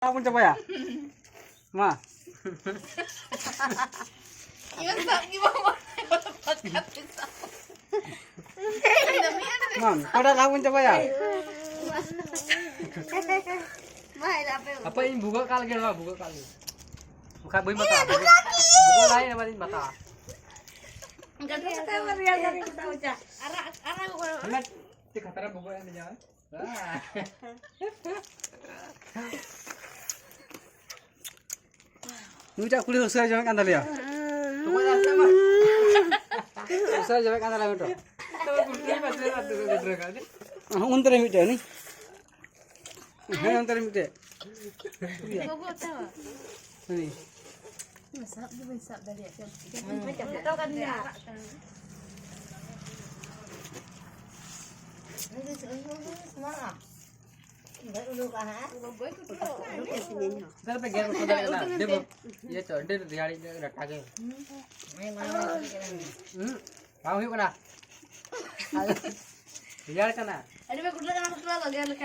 Apa coba ya? Ma. Mam, pada lawan coba ya? Apa ini buka kali gak buka kali? Buka bui mata. Buka lain apa ini mata? Enggak tahu Maria yang kita ucap. Arah bukan. Hemat, tiga tara buka yang di jalan. Nuja kulit usai jangan kandal ya. Pokoknya sama. Usai jangan kandal itu. Tapi kulit masih ada gede kali. Untar yang itu nih. Untar yang itu. Bagus tahu. Ini. Masak dari atas. Tahu kan dia. Ini semua. Enggak dulu kan? Dal pe gear ko dal na debo ye to de diari ratta ke kamu hiu kana diari kana Ada berkuda kan aku lagi